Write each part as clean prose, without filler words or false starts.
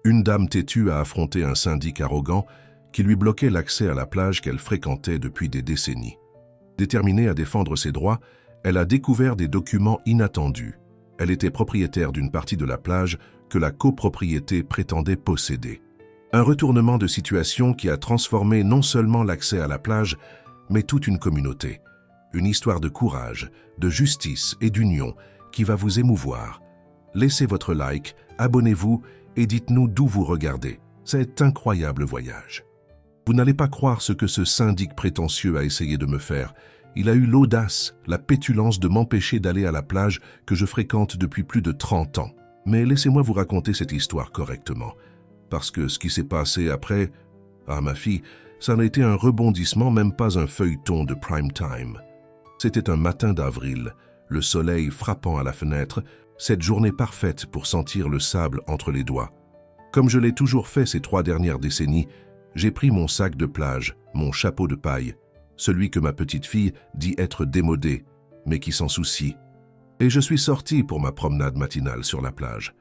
Une dame têtue a affronté un syndic arrogant qui lui bloquait l'accès à la plage qu'elle fréquentait depuis des décennies. Déterminée à défendre ses droits, elle a découvert des documents inattendus. Elle était propriétaire d'une partie de la plage que la copropriété prétendait posséder. Un retournement de situation qui a transformé non seulement l'accès à la plage, mais toute une communauté. Une histoire de courage, de justice et d'union qui va vous émouvoir. Laissez votre like, abonnez-vous et dites-nous d'où vous regardez. C'est un incroyable voyage. Vous n'allez pas croire ce que ce syndic prétentieux a essayé de me faire. Il a eu l'audace, la pétulance de m'empêcher d'aller à la plage que je fréquente depuis plus de 30 ans. Mais laissez-moi vous raconter cette histoire correctement. Parce que ce qui s'est passé après... Ah, ma fille, ça n'a été un rebondissement, même pas un feuilleton de prime time. C'était un matin d'avril, le soleil frappant à la fenêtre, cette journée parfaite pour sentir le sable entre les doigts. Comme je l'ai toujours fait ces 3 dernières décennies, j'ai pris mon sac de plage, mon chapeau de paille, celui que ma petite fille dit être démodé, mais qui s'en soucie. Et je suis sorti pour ma promenade matinale sur la plage.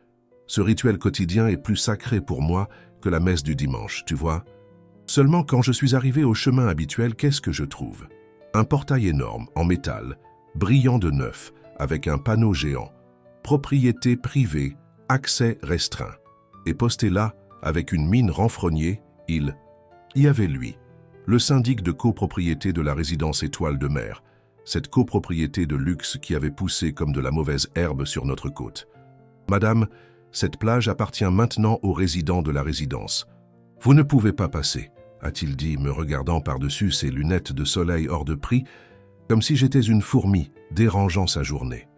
Ce rituel quotidien est plus sacré pour moi que la messe du dimanche, tu vois. Seulement quand je suis arrivé au chemin habituel, qu'est-ce que je trouve? Un portail énorme, en métal, brillant de neuf, avec un panneau géant. Propriété privée, accès restreint. Et posté là, avec une mine renfrognée, il y avait lui, le syndic de copropriété de la résidence Étoile de Mer, cette copropriété de luxe qui avait poussé comme de la mauvaise herbe sur notre côte. Madame, cette plage appartient maintenant aux résidents de la résidence. Vous ne pouvez pas passer, a-t-il dit, me regardant par-dessus ses lunettes de soleil hors de prix, comme si j'étais une fourmi dérangeant sa journée.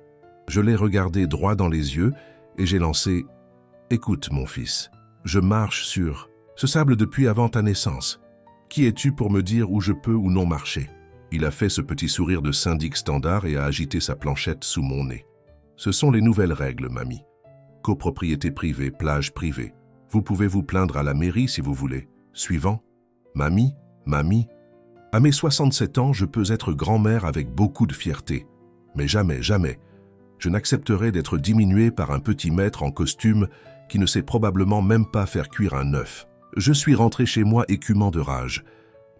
Je l'ai regardé droit dans les yeux et j'ai lancé « Écoute, mon fils, je marche sur ce sable depuis avant ta naissance. Qui es-tu pour me dire où je peux ou non marcher ?» Il a fait ce petit sourire de syndic standard et a agité sa planchette sous mon nez. « Ce sont les nouvelles règles, mamie. Copropriété privée, plage privée. Vous pouvez vous plaindre à la mairie si vous voulez. Suivant. Mamie, mamie. À mes 67 ans, je peux être grand-mère avec beaucoup de fierté. Mais jamais, jamais, je n'accepterai d'être diminué par un petit maître en costume qui ne sait probablement même pas faire cuire un œuf. Je suis rentré chez moi écumant de rage.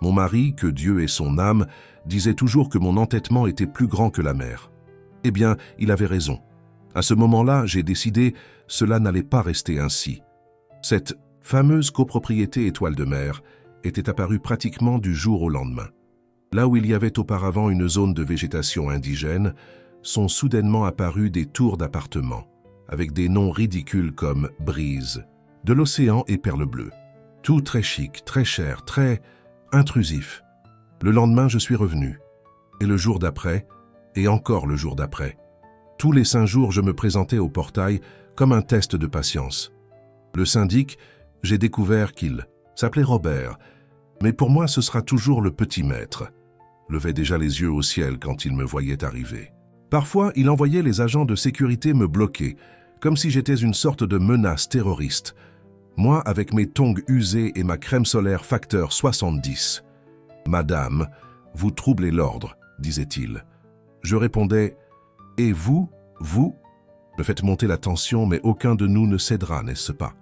Mon mari, que Dieu ait son âme, disait toujours que mon entêtement était plus grand que la mer. Eh bien, il avait raison. À ce moment-là, j'ai décidé, cela n'allait pas rester ainsi. Cette fameuse copropriété Étoile de Mer était apparue pratiquement du jour au lendemain. Là où il y avait auparavant une zone de végétation indigène, sont soudainement apparus des tours d'appartements, avec des noms ridicules comme Brise, de l'océan et Perle Bleue. Tout très chic, très cher, très intrusif. Le lendemain, je suis revenu. Et le jour d'après, et encore le jour d'après. Tous les 5 jours, je me présentais au portail comme un test de patience. Le syndic, j'ai découvert qu'il s'appelait Robert, mais pour moi, ce sera toujours le petit maître. Levait déjà les yeux au ciel quand il me voyait arriver. Parfois, il envoyait les agents de sécurité me bloquer, comme si j'étais une sorte de menace terroriste. Moi, avec mes tongs usés et ma crème solaire facteur 70. « Madame, vous troublez l'ordre, disait-il. Je répondais « Et vous, vous ?» Me faites monter la tension, mais aucun de nous ne cédera, n'est-ce pas?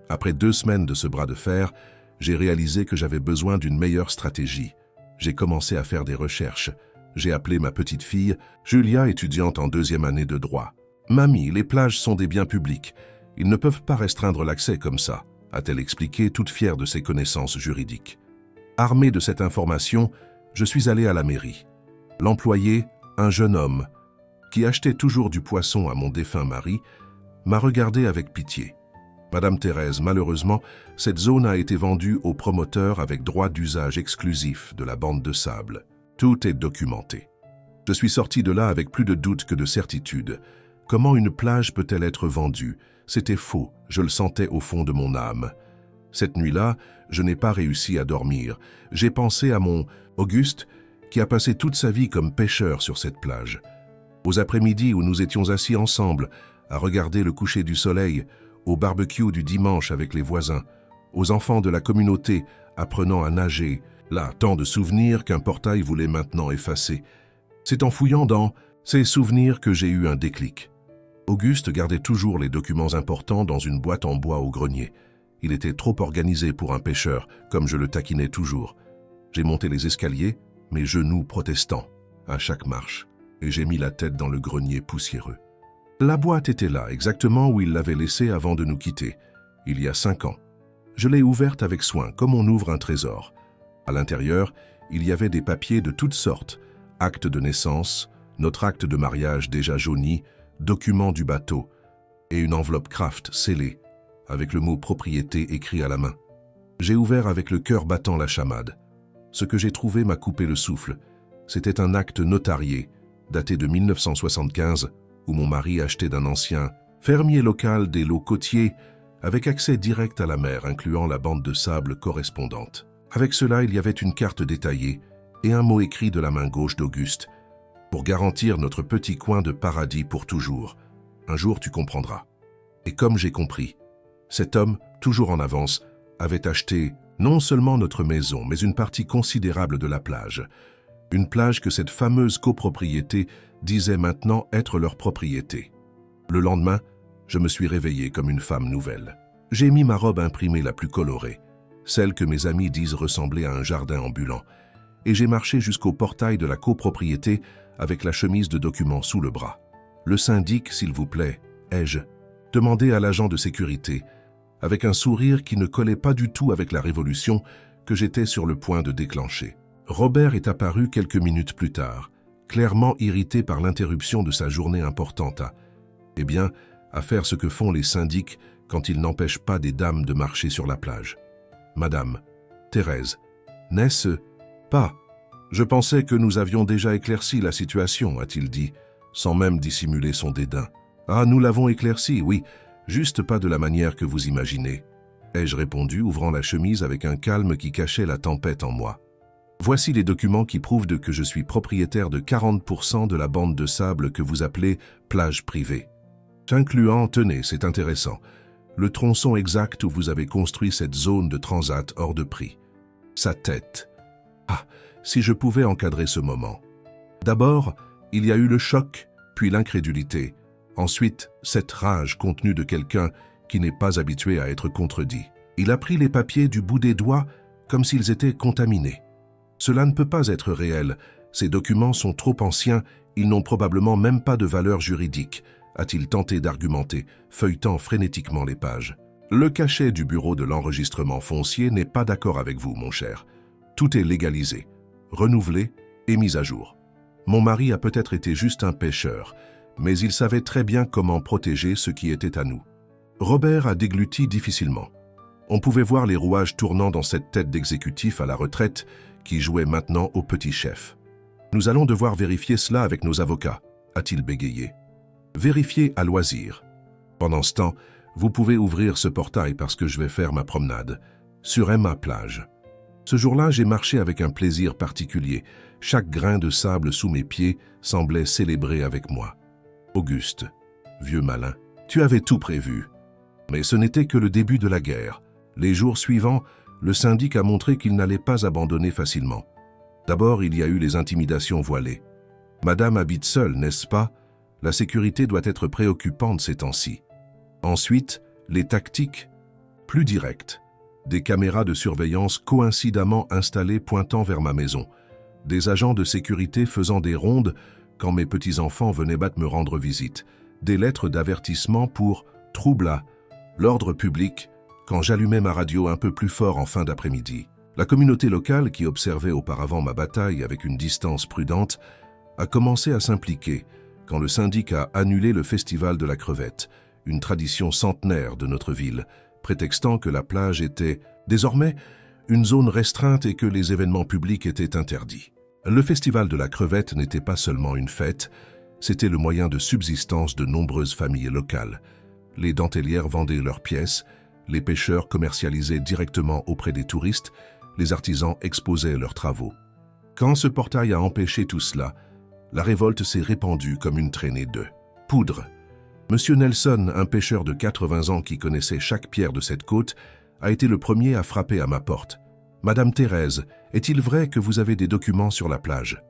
Après 2 semaines de ce bras de fer, j'ai réalisé que j'avais besoin d'une meilleure stratégie. J'ai commencé à faire des recherches. J'ai appelé ma petite fille, Julia, étudiante en 2e année de droit. « Mamie, les plages sont des biens publics. Ils ne peuvent pas restreindre l'accès comme ça, a-t-elle expliqué, toute fière de ses connaissances juridiques. Armé de cette information, je suis allé à la mairie. L'employé, un jeune homme, qui achetait toujours du poisson à mon défunt mari, m'a regardé avec pitié. Madame Thérèse, malheureusement, cette zone a été vendue au promoteur avec droit d'usage exclusif de la bande de sable. Tout est documenté. Je suis sorti de là avec plus de doute que de certitude. Comment une plage peut-elle être vendue? C'était faux, je le sentais au fond de mon âme. Cette nuit-là, je n'ai pas réussi à dormir. J'ai pensé à mon Auguste, qui a passé toute sa vie comme pêcheur sur cette plage. Aux après-midi où nous étions assis ensemble, à regarder le coucher du soleil, au barbecue du dimanche avec les voisins, aux enfants de la communauté apprenant à nager, là, tant de souvenirs qu'un portail voulait maintenant effacer. C'est en fouillant dans ces souvenirs que j'ai eu un déclic. Auguste gardait toujours les documents importants dans une boîte en bois au grenier. Il était trop organisé pour un pêcheur, comme je le taquinais toujours. J'ai monté les escaliers, mes genoux protestant, à chaque marche, et j'ai mis la tête dans le grenier poussiéreux. La boîte était là, exactement où il l'avait laissée avant de nous quitter, il y a 5 ans. Je l'ai ouverte avec soin, comme on ouvre un trésor. À l'intérieur, il y avait des papiers de toutes sortes, acte de naissance, notre acte de mariage déjà jauni, documents du bateau, et une enveloppe Kraft scellée, avec le mot propriété écrit à la main. J'ai ouvert avec le cœur battant la chamade. Ce que j'ai trouvé m'a coupé le souffle. C'était un acte notarié, daté de 1975, où mon mari achetait d'un ancien fermier local des lots côtiers avec accès direct à la mer, incluant la bande de sable correspondante. Avec cela, il y avait une carte détaillée et un mot écrit de la main gauche d'Auguste, pour garantir notre petit coin de paradis pour toujours. Un jour, tu comprendras. Et comme j'ai compris, cet homme, toujours en avance, avait acheté non seulement notre maison, mais une partie considérable de la plage. Une plage que cette fameuse copropriété disait maintenant être leur propriété. Le lendemain, je me suis réveillé comme une femme nouvelle. J'ai mis ma robe imprimée la plus colorée, celle que mes amis disent ressembler à un jardin ambulant, et j'ai marché jusqu'au portail de la copropriété avec la chemise de documents sous le bras. Le syndic, s'il vous plaît, ai-je demandé à l'agent de sécurité, avec un sourire qui ne collait pas du tout avec la révolution que j'étais sur le point de déclencher. Robert est apparu quelques minutes plus tard, clairement irrité par l'interruption de sa journée importante à faire ce que font les syndics quand ils n'empêchent pas des dames de marcher sur la plage. Madame, Thérèse, n'est-ce pas? Je pensais que nous avions déjà éclairci la situation, a-t-il dit, sans même dissimuler son dédain. Ah, nous l'avons éclairci, oui, juste pas de la manière que vous imaginez, ai-je répondu, ouvrant la chemise avec un calme qui cachait la tempête en moi. Voici les documents qui prouvent que je suis propriétaire de 40% de la bande de sable que vous appelez plage privée. Incluant, tenez, c'est intéressant, le tronçon exact où vous avez construit cette zone de transat hors de prix. Sa tête. Ah, si je pouvais encadrer ce moment. D'abord, il y a eu le choc, puis l'incrédulité. Ensuite, cette rage contenue de quelqu'un qui n'est pas habitué à être contredit. Il a pris les papiers du bout des doigts comme s'ils étaient contaminés. Cela ne peut pas être réel. Ces documents sont trop anciens, ils n'ont probablement même pas de valeur juridique, a-t-il tenté d'argumenter, feuilletant frénétiquement les pages. Le cachet du bureau de l'enregistrement foncier n'est pas d'accord avec vous, mon cher. Tout est légalisé, renouvelé et mis à jour. Mon mari a peut-être été juste un pêcheur, mais il savait très bien comment protéger ce qui était à nous. Robert a dégluti difficilement. On pouvait voir les rouages tournant dans cette tête d'exécutif à la retraite qui jouait maintenant au petit chef. « Nous allons devoir vérifier cela avec nos avocats », a-t-il bégayé. « Vérifier à loisir. Pendant ce temps, vous pouvez ouvrir ce portail parce que je vais faire ma promenade, sur Emma plage. » Ce jour-là, j'ai marché avec un plaisir particulier. Chaque grain de sable sous mes pieds semblait célébrer avec moi. Auguste, vieux malin, tu avais tout prévu. Mais ce n'était que le début de la guerre. Les jours suivants, le syndic a montré qu'il n'allait pas abandonner facilement. D'abord, il y a eu les intimidations voilées. Madame habite seule, n'est-ce pas? La sécurité doit être préoccupante ces temps-ci. Ensuite, les tactiques, plus directes. Des caméras de surveillance coïncidemment installées pointant vers ma maison. Des agents de sécurité faisant des rondes quand mes petits-enfants venaient me rendre visite. Des lettres d'avertissement pour « trouble à l'ordre public » quand j'allumais ma radio un peu plus fort en fin d'après-midi. La communauté locale, qui observait auparavant ma bataille avec une distance prudente, a commencé à s'impliquer quand le syndic a annulé le festival de la crevette, une tradition centenaire de notre ville, prétextant que la plage était, désormais, une zone restreinte et que les événements publics étaient interdits. Le festival de la crevette n'était pas seulement une fête, c'était le moyen de subsistance de nombreuses familles locales. Les dentellières vendaient leurs pièces, les pêcheurs commercialisaient directement auprès des touristes, les artisans exposaient leurs travaux. Quand ce portail a empêché tout cela, la révolte s'est répandue comme une traînée de poudre. Monsieur Nelson, un pêcheur de 80 ans qui connaissait chaque pierre de cette côte, a été le premier à frapper à ma porte. « Madame Thérèse, est-il vrai que vous avez des documents sur la plage ?»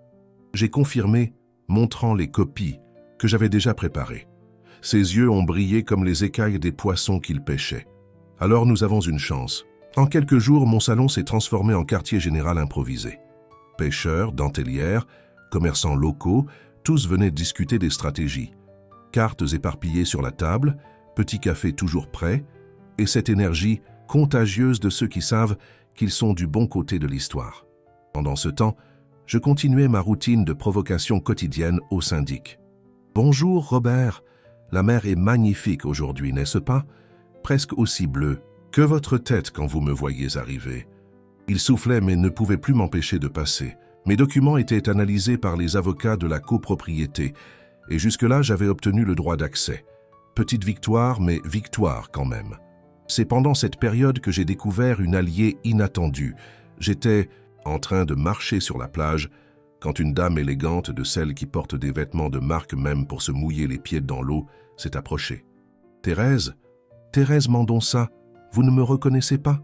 J'ai confirmé, montrant les copies que j'avais déjà préparées. Ses yeux ont brillé comme les écailles des poissons qu'il pêchait. Alors nous avons une chance. En quelques jours, mon salon s'est transformé en quartier général improvisé. Pêcheurs, dentellières, commerçants locaux, tous venaient discuter des stratégies. Cartes éparpillées sur la table, petits cafés toujours prêts, et cette énergie contagieuse de ceux qui savent qu'ils sont du bon côté de l'histoire. Pendant ce temps, je continuais ma routine de provocation quotidienne au syndic. « Bonjour Robert, la mer est magnifique aujourd'hui, n'est-ce pas? Presque aussi bleue que votre tête quand vous me voyez arriver. » Il soufflait mais ne pouvait plus m'empêcher de passer. Mes documents étaient analysés par les avocats de la copropriété et jusque-là j'avais obtenu le droit d'accès. Petite victoire, mais victoire quand même. C'est pendant cette période que j'ai découvert une alliée inattendue. J'étais en train de marcher sur la plage quand une dame élégante, de celles qui portent des vêtements de marque même pour se mouiller les pieds dans l'eau, s'est approchée. « Thérèse Mendonça, vous ne me reconnaissez pas ?»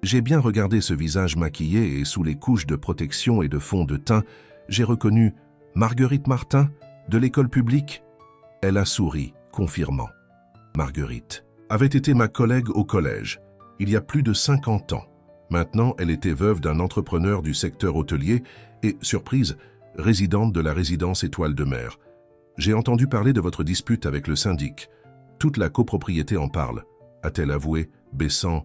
J'ai bien regardé ce visage maquillé et sous les couches de protection et de fond de teint, j'ai reconnu Marguerite Martin, de l'école publique. Elle a souri, confirmant. Marguerite avait été ma collègue au collège, il y a plus de 50 ans. Maintenant, elle était veuve d'un entrepreneur du secteur hôtelier et, surprise, résidente de la résidence Étoile de Mer. J'ai entendu parler de votre dispute avec le syndic. Toute la copropriété en parle, a-t-elle avoué, baissant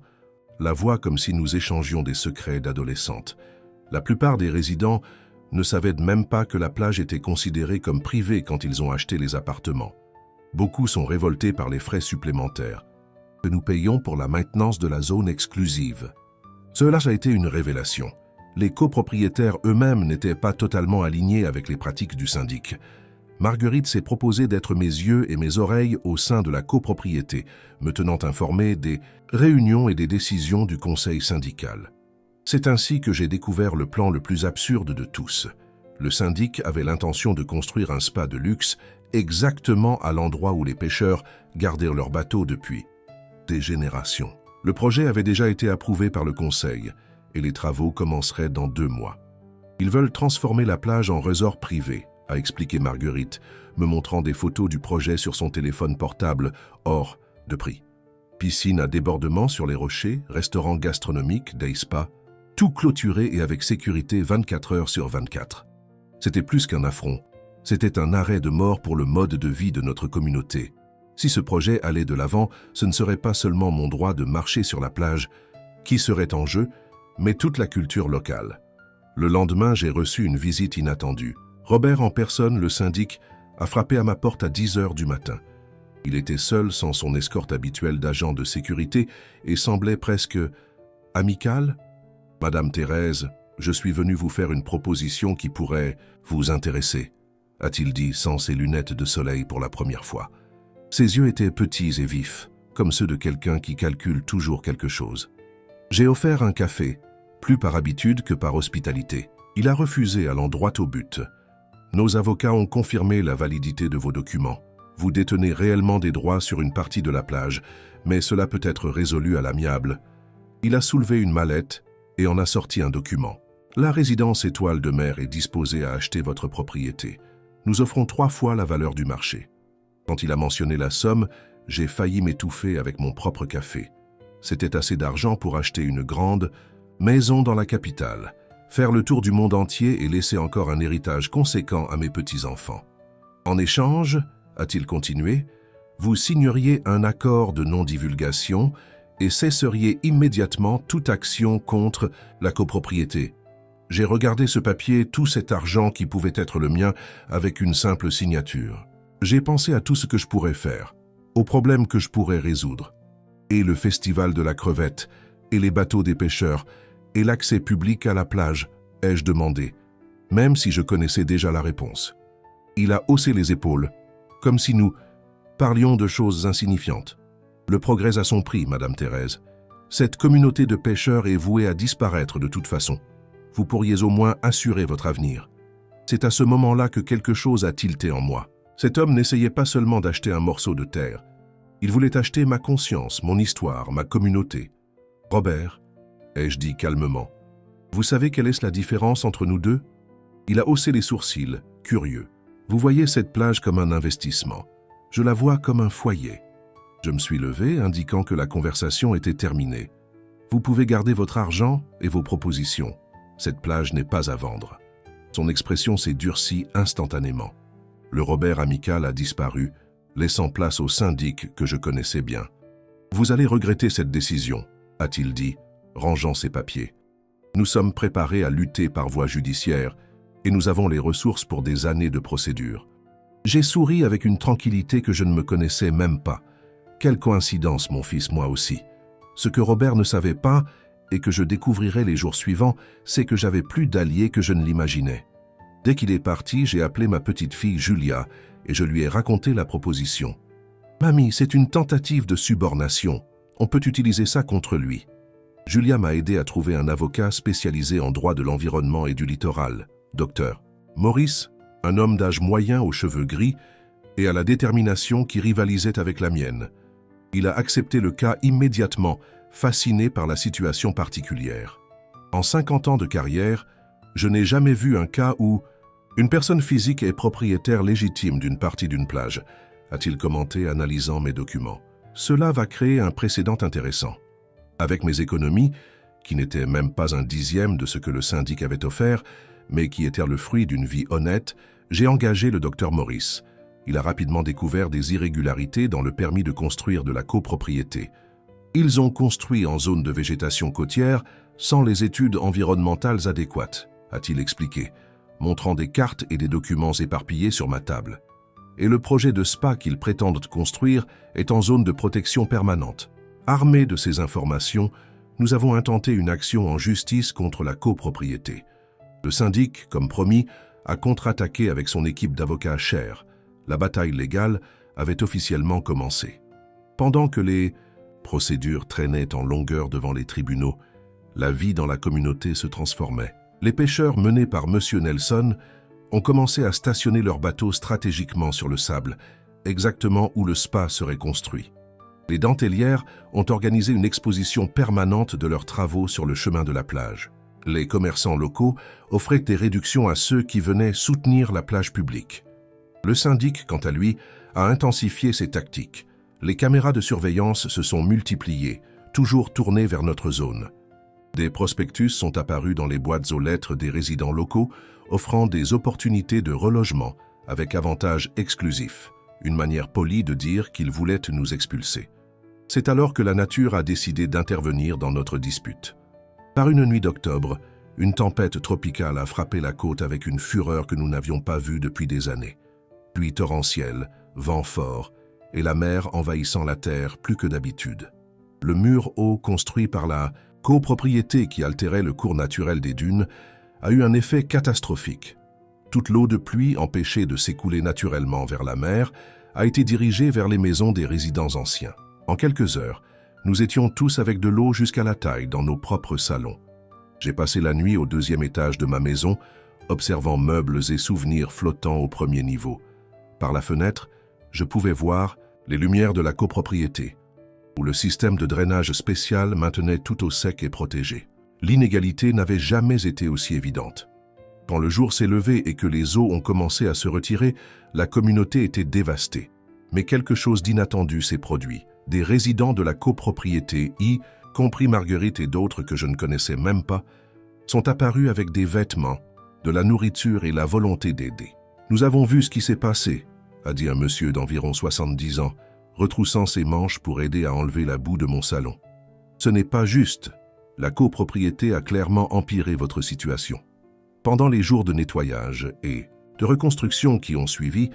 la voix comme si nous échangions des secrets d'adolescente. La plupart des résidents ne savaient même pas que la plage était considérée comme privée quand ils ont acheté les appartements. Beaucoup sont révoltés par les frais supplémentaires que nous payons pour la maintenance de la zone exclusive. Cela a été une révélation. Les copropriétaires eux-mêmes n'étaient pas totalement alignés avec les pratiques du syndic. Marguerite s'est proposée d'être mes yeux et mes oreilles au sein de la copropriété, me tenant informé des réunions et des décisions du conseil syndical. C'est ainsi que j'ai découvert le plan le plus absurde de tous. Le syndic avait l'intention de construire un spa de luxe exactement à l'endroit où les pêcheurs gardaient leurs bateaux depuis des générations. Le projet avait déjà été approuvé par le conseil et les travaux commenceraient dans 2 mois. Ils veulent transformer la plage en resort privé, a expliqué Marguerite, me montrant des photos du projet sur son téléphone portable, hors de prix. Piscine à débordement sur les rochers, restaurant gastronomique, day spa, tout clôturé et avec sécurité 24 heures sur 24. C'était plus qu'un affront, c'était un arrêt de mort pour le mode de vie de notre communauté. Si ce projet allait de l'avant, ce ne serait pas seulement mon droit de marcher sur la plage qui serait en jeu, mais toute la culture locale. Le lendemain, j'ai reçu une visite inattendue. Robert en personne, le syndic, a frappé à ma porte à 10 heures du matin. Il était seul, sans son escorte habituelle d'agents de sécurité, et semblait presque amical. « Madame Thérèse, je suis venu vous faire une proposition qui pourrait vous intéresser », a-t-il dit sans ses lunettes de soleil pour la première fois. Ses yeux étaient petits et vifs, comme ceux de quelqu'un qui calcule toujours quelque chose. J'ai offert un café, plus par habitude que par hospitalité. Il a refusé allant droit au but. Nos avocats ont confirmé la validité de vos documents. Vous détenez réellement des droits sur une partie de la plage, mais cela peut être résolu à l'amiable. Il a soulevé une mallette et en a sorti un document. La résidence Étoile de Mer est disposée à acheter votre propriété. Nous offrons 3 fois la valeur du marché. Quand il a mentionné la somme, j'ai failli m'étouffer avec mon propre café. C'était assez d'argent pour acheter une grande maison dans la capitale, faire le tour du monde entier et laisser encore un héritage conséquent à mes petits-enfants. En échange, a-t-il continué, vous signeriez un accord de non-divulgation et cesseriez immédiatement toute action contre la copropriété. J'ai regardé ce papier, tout cet argent qui pouvait être le mien, avec une simple signature. J'ai pensé à tout ce que je pourrais faire, aux problèmes que je pourrais résoudre. Et le festival de la crevette, et les bateaux des pêcheurs, et l'accès public à la plage, ai-je demandé, même si je connaissais déjà la réponse. Il a haussé les épaules, comme si nous parlions de choses insignifiantes. Le progrès a son prix, Madame Thérèse. Cette communauté de pêcheurs est vouée à disparaître de toute façon. Vous pourriez au moins assurer votre avenir. C'est à ce moment-là que quelque chose a tilté en moi. Cet homme n'essayait pas seulement d'acheter un morceau de terre. Il voulait acheter ma conscience, mon histoire, ma communauté. Robert, ai-je dit calmement, vous savez quelle est la différence entre nous deux? Il a haussé les sourcils, curieux. Vous voyez cette plage comme un investissement. Je la vois comme un foyer. Je me suis levé, indiquant que la conversation était terminée. Vous pouvez garder votre argent et vos propositions. Cette plage n'est pas à vendre. Son expression s'est durcie instantanément. Le Robert amical a disparu, laissant place au syndic que je connaissais bien. « Vous allez regretter cette décision », a-t-il dit, rangeant ses papiers. « Nous sommes préparés à lutter par voie judiciaire et nous avons les ressources pour des années de procédure. » J'ai souri avec une tranquillité que je ne me connaissais même pas. Quelle coïncidence, mon fils, moi aussi. Ce que Robert ne savait pas, et que je découvrirai les jours suivants, c'est que j'avais plus d'alliés que je ne l'imaginais. Dès qu'il est parti, j'ai appelé ma petite fille Julia, et je lui ai raconté la proposition. « Mamie, c'est une tentative de subornation. On peut utiliser ça contre lui. » Julia m'a aidé à trouver un avocat spécialisé en droit de l'environnement et du littoral, Dr. Maurice, un homme d'âge moyen aux cheveux gris et à la détermination qui rivalisait avec la mienne. Il a accepté le cas immédiatement, fasciné par la situation particulière. En 50 ans de carrière, je n'ai jamais vu un cas où une personne physique est propriétaire légitime d'une partie d'une plage, a-t-il commenté analysant mes documents. Cela va créer un précédent intéressant. Avec mes économies, qui n'étaient même pas un dixième de ce que le syndic avait offert, mais qui étaient le fruit d'une vie honnête, j'ai engagé le docteur Maurice. Il a rapidement découvert des irrégularités dans le permis de construire de la copropriété. Ils ont construit en zone de végétation côtière sans les études environnementales adéquates, a-t-il expliqué, montrant des cartes et des documents éparpillés sur ma table. Et le projet de spa qu'ils prétendent construire est en zone de protection permanente. Armés de ces informations, nous avons intenté une action en justice contre la copropriété. Le syndic, comme promis, a contre-attaqué avec son équipe d'avocats chers. La bataille légale avait officiellement commencé. Pendant que les procédures traînaient en longueur devant les tribunaux, la vie dans la communauté se transformait. Les pêcheurs menés par M. Nelson ont commencé à stationner leurs bateaux stratégiquement sur le sable, exactement où le spa serait construit. Les dentellières ont organisé une exposition permanente de leurs travaux sur le chemin de la plage. Les commerçants locaux offraient des réductions à ceux qui venaient soutenir la plage publique. Le syndic, quant à lui, a intensifié ses tactiques. Les caméras de surveillance se sont multipliées, toujours tournées vers notre zone. Des prospectus sont apparus dans les boîtes aux lettres des résidents locaux, offrant des opportunités de relogement avec avantages exclusifs, une manière polie de dire qu'ils voulaient nous expulser. C'est alors que la nature a décidé d'intervenir dans notre dispute. Par une nuit d'octobre, une tempête tropicale a frappé la côte avec une fureur que nous n'avions pas vue depuis des années. Pluie torrentielle, vent fort, et la mer envahissant la terre plus que d'habitude. Le mur haut construit par la copropriété qui altérait le cours naturel des dunes a eu un effet catastrophique. Toute l'eau de pluie empêchée de s'écouler naturellement vers la mer a été dirigée vers les maisons des résidents anciens. En quelques heures, nous étions tous avec de l'eau jusqu'à la taille dans nos propres salons. J'ai passé la nuit au 2e étage de ma maison, observant meubles et souvenirs flottants au 1er niveau. Par la fenêtre, je pouvais voir les lumières de la copropriété, où le système de drainage spécial maintenait tout au sec et protégé. L'inégalité n'avait jamais été aussi évidente. Quand le jour s'est levé et que les eaux ont commencé à se retirer, la communauté était dévastée. Mais quelque chose d'inattendu s'est produit. Des résidents de la copropriété, y compris Marguerite et d'autres que je ne connaissais même pas, sont apparus avec des vêtements, de la nourriture et la volonté d'aider. « Nous avons vu ce qui s'est passé », a dit un monsieur d'environ 70 ans, retroussant ses manches pour aider à enlever la boue de mon salon. « Ce n'est pas juste. La copropriété a clairement empiré votre situation. » Pendant les jours de nettoyage et de reconstruction qui ont suivi,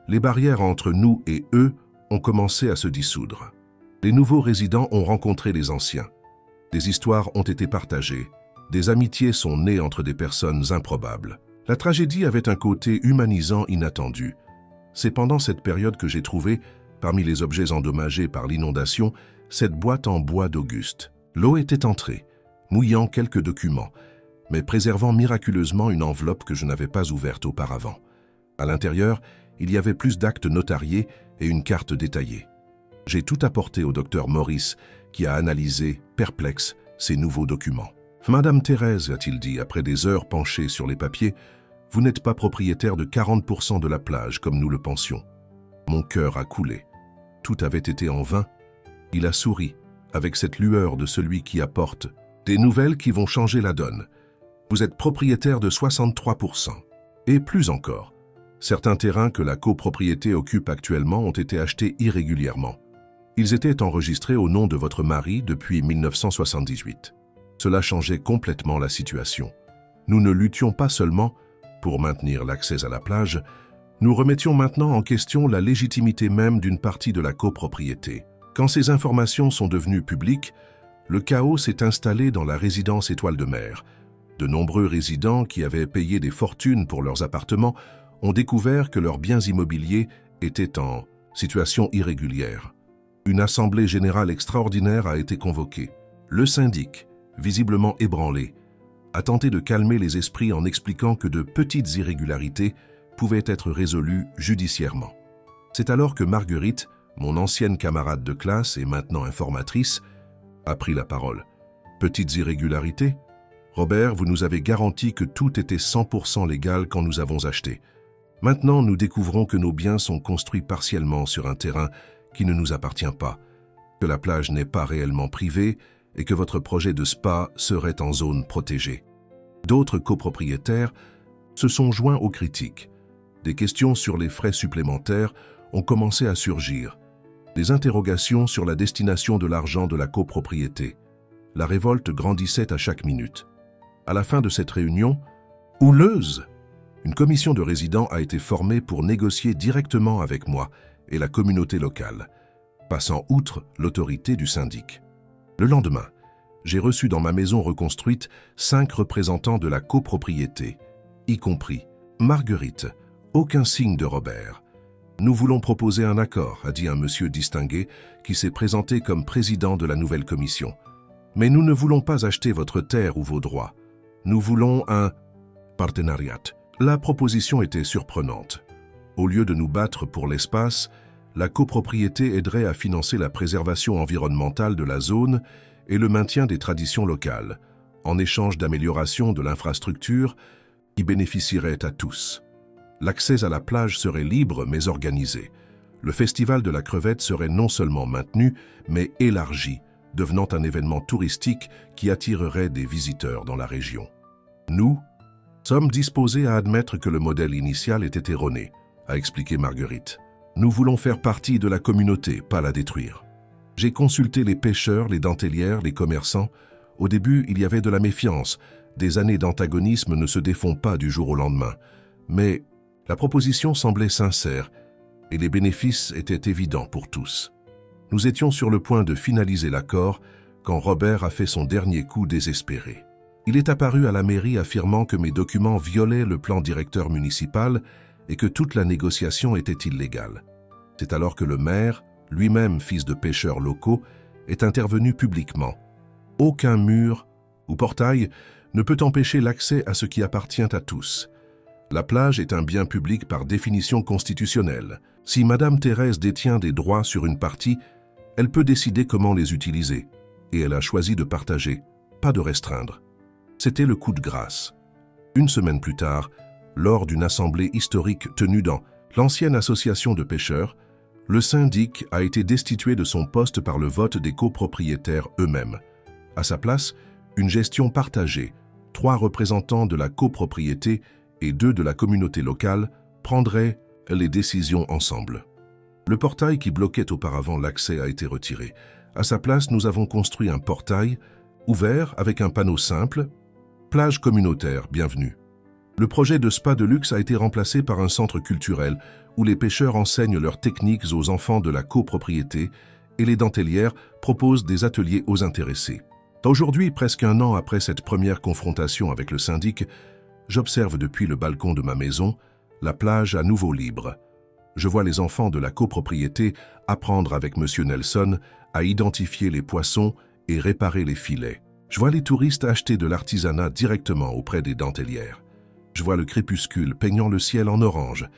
les barrières entre nous et eux ont commencé à se dissoudre. Les nouveaux résidents ont rencontré les anciens. Des histoires ont été partagées. Des amitiés sont nées entre des personnes improbables. La tragédie avait un côté humanisant inattendu. C'est pendant cette période que j'ai trouvé, parmi les objets endommagés par l'inondation, cette boîte en bois d'Auguste. L'eau était entrée, mouillant quelques documents, mais préservant miraculeusement une enveloppe que je n'avais pas ouverte auparavant. À l'intérieur, il y avait plus d'actes notariés et une carte détaillée. J'ai tout apporté au docteur Maurice, qui a analysé, perplexe, ces nouveaux documents. « Madame Thérèse, a-t-il dit, après des heures penchées sur les papiers, vous n'êtes pas propriétaire de 40% de la plage, comme nous le pensions. » Mon cœur a coulé. Tout avait été en vain. Il a souri, avec cette lueur de celui qui apporte des nouvelles qui vont changer la donne. Vous êtes propriétaire de 63%. Et plus encore, certains terrains que la copropriété occupe actuellement ont été achetés irrégulièrement. Ils étaient enregistrés au nom de votre mari depuis 1978. Cela changeait complètement la situation. Nous ne luttions pas seulement pour maintenir l'accès à la plage, nous remettions maintenant en question la légitimité même d'une partie de la copropriété. Quand ces informations sont devenues publiques, le chaos s'est installé dans la résidence Étoile de Mer. De nombreux résidents qui avaient payé des fortunes pour leurs appartements ont découvert que leurs biens immobiliers étaient en situation irrégulière. Une assemblée générale extraordinaire a été convoquée. Le syndic, visiblement ébranlé, a tenté de calmer les esprits en expliquant que de petites irrégularités pouvaient être résolues judiciairement. C'est alors que Marguerite, mon ancienne camarade de classe et maintenant informatrice, a pris la parole. Petites irrégularités? Robert, vous nous avez garanti que tout était 100% légal quand nous avons acheté. Maintenant, nous découvrons que nos biens sont construits partiellement sur un terrain qui ne nous appartient pas, que la plage n'est pas réellement privée et que votre projet de spa serait en zone protégée. D'autres copropriétaires se sont joints aux critiques. Des questions sur les frais supplémentaires ont commencé à surgir. Des interrogations sur la destination de l'argent de la copropriété. La révolte grandissait à chaque minute. À la fin de cette réunion, houleuse, une commission de résidents a été formée pour négocier directement avec moi et la communauté locale, passant outre l'autorité du syndic. Le lendemain, j'ai reçu dans ma maison reconstruite 5 représentants de la copropriété, y compris Marguerite. Aucun signe de Robert. Nous voulons proposer un accord, a dit un monsieur distingué qui s'est présenté comme président de la nouvelle commission. Mais nous ne voulons pas acheter votre terre ou vos droits. Nous voulons un partenariat. La proposition était surprenante. Au lieu de nous battre pour l'espace, la copropriété aiderait à financer la préservation environnementale de la zone et le maintien des traditions locales, en échange d'amélioration de l'infrastructure qui bénéficierait à tous. L'accès à la plage serait libre mais organisé. Le festival de la crevette serait non seulement maintenu, mais élargi, devenant un événement touristique qui attirerait des visiteurs dans la région. Nous sommes disposés à admettre que le modèle initial était erroné, a expliqué Marguerite. Nous voulons faire partie de la communauté, pas la détruire. J'ai consulté les pêcheurs, les dentellières, les commerçants. Au début, il y avait de la méfiance. Des années d'antagonisme ne se défont pas du jour au lendemain. Mais la proposition semblait sincère et les bénéfices étaient évidents pour tous. Nous étions sur le point de finaliser l'accord quand Robert a fait son dernier coup désespéré. Il est apparu à la mairie affirmant que mes documents violaient le plan directeur municipal et que toute la négociation était illégale. C'est alors que le maire, lui-même fils de pêcheurs locaux, est intervenu publiquement. Aucun mur ou portail ne peut empêcher l'accès à ce qui appartient à tous. La plage est un bien public par définition constitutionnelle. Si Madame Thérèse détient des droits sur une partie, elle peut décider comment les utiliser. Et elle a choisi de partager, pas de restreindre. C'était le coup de grâce. Une semaine plus tard, lors d'une assemblée historique tenue dans l'ancienne association de pêcheurs, le syndic a été destitué de son poste par le vote des copropriétaires eux-mêmes. À sa place, une gestion partagée, 3 représentants de la copropriété et 2 de la communauté locale prendraient les décisions ensemble. Le portail qui bloquait auparavant l'accès a été retiré. À sa place, nous avons construit un portail ouvert avec un panneau simple « Plage communautaire, bienvenue ». Le projet de spa de luxe a été remplacé par un centre culturel où les pêcheurs enseignent leurs techniques aux enfants de la copropriété et les dentellières proposent des ateliers aux intéressés. Aujourd'hui, presque un an après cette première confrontation avec le syndic, j'observe depuis le balcon de ma maison la plage à nouveau libre. Je vois les enfants de la copropriété apprendre avec M. Nelson à identifier les poissons et réparer les filets. Je vois les touristes acheter de l'artisanat directement auprès des dentellières. Je vois le crépuscule peignant le ciel en orange,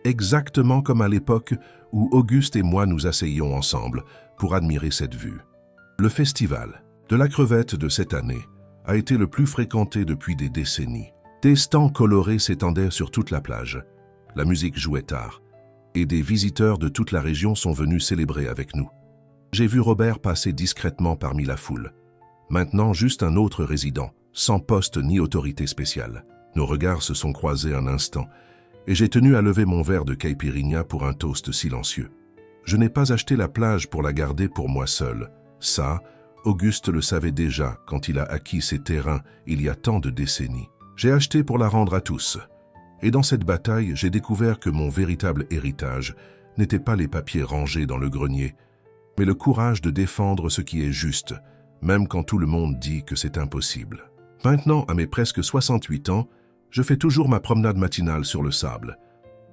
exactement comme à l'époque où Auguste et moi nous asseyions ensemble pour admirer cette vue. Le festival de la crevette de cette année a été le plus fréquenté depuis des décennies. Des stands colorés s'étendaient sur toute la plage. La musique jouait tard, et des visiteurs de toute la région sont venus célébrer avec nous. J'ai vu Robert passer discrètement parmi la foule. Maintenant, juste un autre résident, sans poste ni autorité spéciale. Nos regards se sont croisés un instant, et j'ai tenu à lever mon verre de caipirinha pour un toast silencieux. Je n'ai pas acheté la plage pour la garder pour moi seul. Ça, Auguste le savait déjà quand il a acquis ses terrains il y a tant de décennies. J'ai acheté pour la rendre à tous. Et dans cette bataille, j'ai découvert que mon véritable héritage n'était pas les papiers rangés dans le grenier, mais le courage de défendre ce qui est juste, même quand tout le monde dit que c'est impossible. Maintenant, à mes presque 68 ans, je fais toujours ma promenade matinale sur le sable.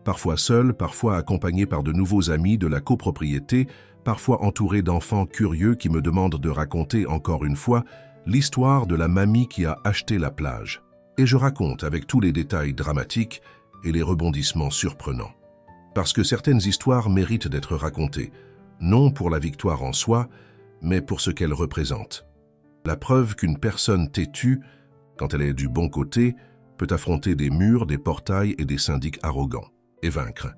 Parfois seul, parfois accompagné par de nouveaux amis de la copropriété, parfois entouré d'enfants curieux qui me demandent de raconter encore une fois l'histoire de la mamie qui a acheté la plage. Et je raconte avec tous les détails dramatiques et les rebondissements surprenants. Parce que certaines histoires méritent d'être racontées, non pour la victoire en soi, mais pour ce qu'elles représentent. La preuve qu'une personne têtue, quand elle est du bon côté, peut affronter des murs, des portails et des syndics arrogants, et vaincre.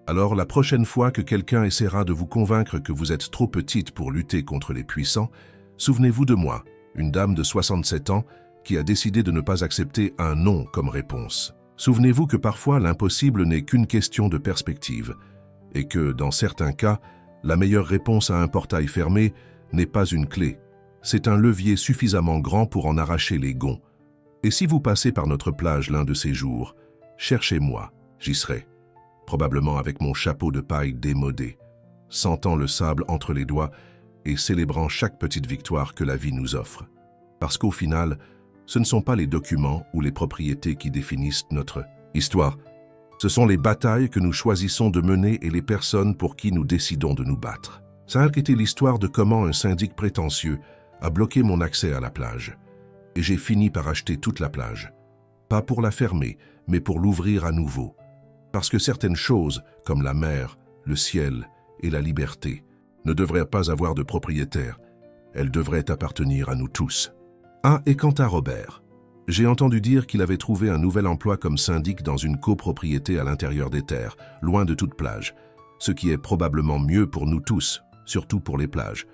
Alors la prochaine fois que quelqu'un essaiera de vous convaincre que vous êtes trop petite pour lutter contre les puissants, souvenez-vous de moi, une dame de 67 ans qui a décidé de ne pas accepter un non comme réponse. Souvenez-vous que parfois l'impossible n'est qu'une question de perspective, et que, dans certains cas, la meilleure réponse à un portail fermé n'est pas une clé. C'est un levier suffisamment grand pour en arracher les gonds. Et si vous passez par notre plage l'un de ces jours, cherchez-moi, j'y serai. Probablement avec mon chapeau de paille démodé, sentant le sable entre les doigts et célébrant chaque petite victoire que la vie nous offre. Parce qu'au final, ce ne sont pas les documents ou les propriétés qui définissent notre histoire. Ce sont les batailles que nous choisissons de mener et les personnes pour qui nous décidons de nous battre. Ça a été l'histoire de comment un syndic prétentieux a bloqué mon accès à la plage. Et j'ai fini par acheter toute la plage. Pas pour la fermer, mais pour l'ouvrir à nouveau. Parce que certaines choses, comme la mer, le ciel et la liberté, ne devraient pas avoir de propriétaire. Elles devraient appartenir à nous tous. Ah, et quant à Robert, j'ai entendu dire qu'il avait trouvé un nouvel emploi comme syndic dans une copropriété à l'intérieur des terres, loin de toute plage, ce qui est probablement mieux pour nous tous, surtout pour les plages.